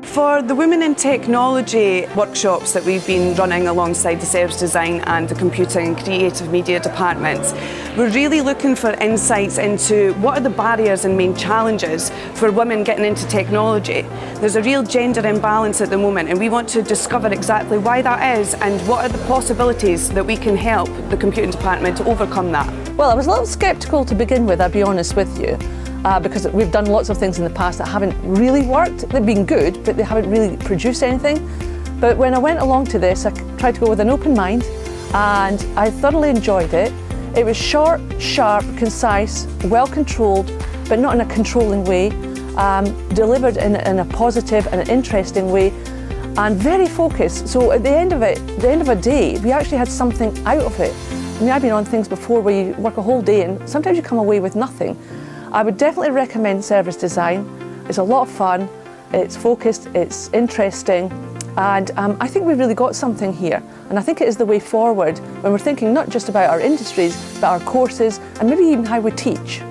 For the Women in Technology workshops that we've been running alongside the Service Design and the Computing and Creative Media departments, we're really looking for insights into what are the barriers and main challenges for women getting into technology. There's a real gender imbalance at the moment, and we want to discover exactly why that is and what are the possibilities that we can help the computing department to overcome that. Well, I was a little sceptical to begin with, I'll be honest with you. Because we've done lots of things in the past that haven't really worked. They've been good, but they haven't really produced anything. But when I went along to this, I tried to go with an open mind, and I thoroughly enjoyed it. It was short, sharp, concise, well controlled, but not in a controlling way, delivered in a positive and an interesting way, and very focused. So at the end of a day, we actually had something out of it. I mean, I've been on things before where you work a whole day and sometimes you come away with nothing. I would definitely recommend Service Design. It's a lot of fun, it's focused, it's interesting, and I think we've really got something here. And I think it is the way forward when we're thinking not just about our industries, but our courses and maybe even how we teach.